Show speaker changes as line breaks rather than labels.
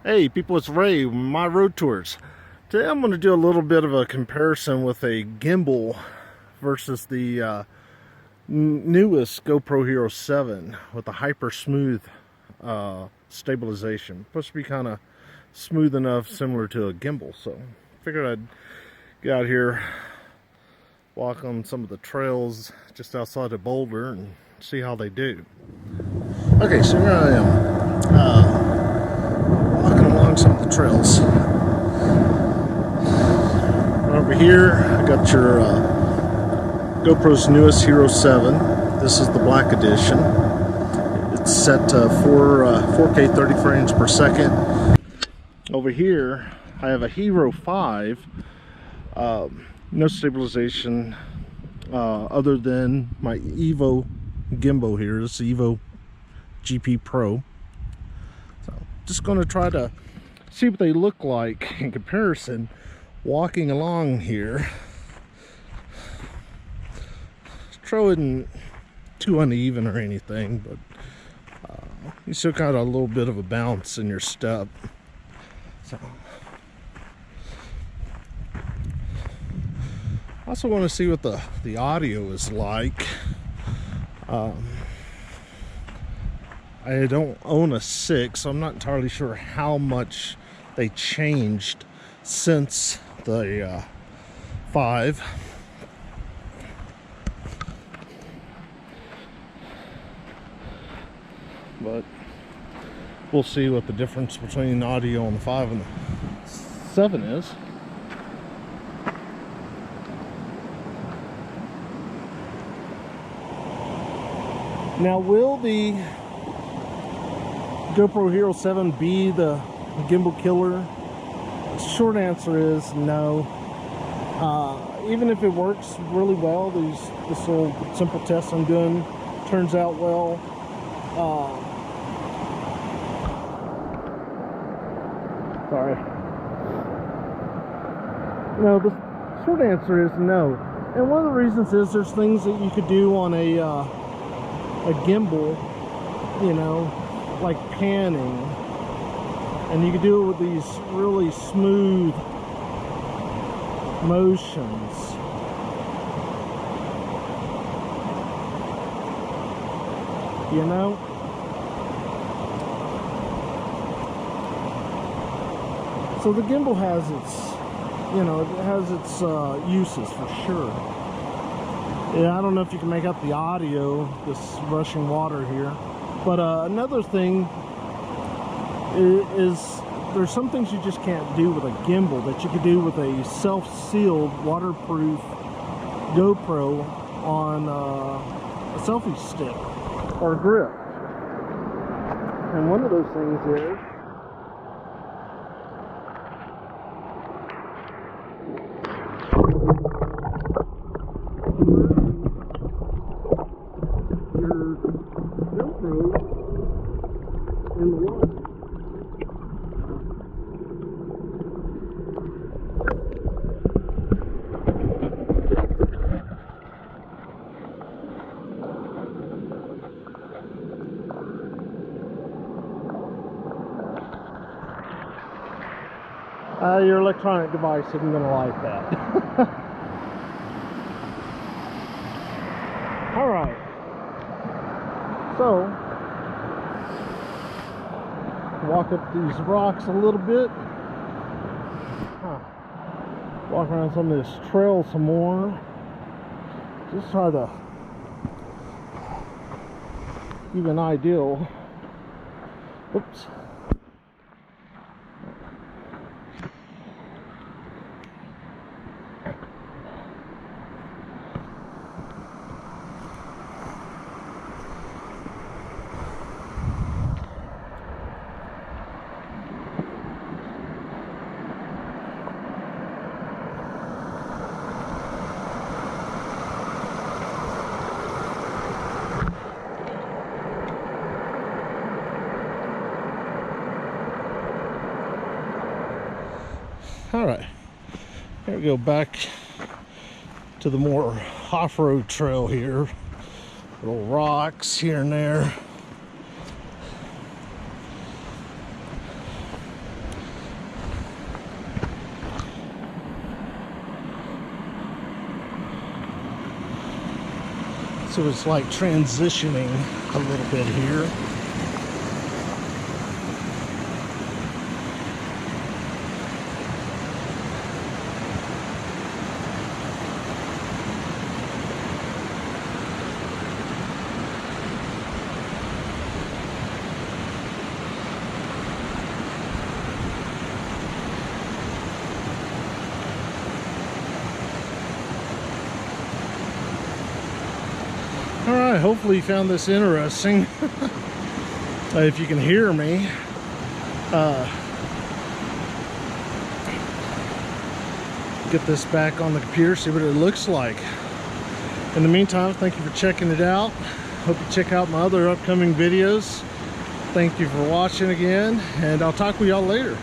Hey people, it's Ray, My Road Tours. Today I'm going to do a little bit of a comparison with a gimbal versus the newest GoPro Hero 7 with the Hypersmooth stabilization. Supposed to be kind of smooth enough, similar to a gimbal. So figured I'd get out here, walk on some of the trails just outside of Boulder and see how they do. Okay, so here I am. Walking along some of the trails. Over here, I got your GoPro's newest Hero 7. This is the black edition. It's set to 4K 30 frames per second. Over here, I have a Hero 5. No stabilization other than my EVO gimbal here. This is EVO GP Pro. Just going to try to see what they look like in comparison walking along here. Trail isn't too uneven or anything, but you still got a little bit of a bounce in your step. So I also want to see what the audio is like. I don't own a 6, so I'm not entirely sure how much they changed since the 5. But we'll see what the difference between audio on the 5 and the 7 is. Now, will the GoPro Hero 7 be the gimbal killer? Short answer is no. Even if it works really well, this little simple test I'm doing turns out well. Sorry. No, the short answer is no. And one of the reasons is there's things that you could do on a gimbal, you know, like panning, and you can do it with these really smooth motions. You know? So the gimbal has its, you know, it has its uses for sure. Yeah, I don't know if you can make out the audio, this rushing water here. But another thing is there's some things you just can't do with a gimbal that you could do with a self-sealed, waterproof GoPro on a selfie stick or grip. And one of those things is in the water. Your electronic device isn't going to like that. Alright. So walk up these rocks a little bit, walk around some of this trail some more, just try to give an ideal. Oops. All right, here we go back to the more off-road trail here. Little rocks here and there. So it's like transitioning a little bit here. Alright, hopefully you found this interesting. If you can hear me. Get this back on the computer, see what it looks like. In the meantime, thank you for checking it out. Hope you check out my other upcoming videos. Thank you for watching again, and I'll talk with y'all later.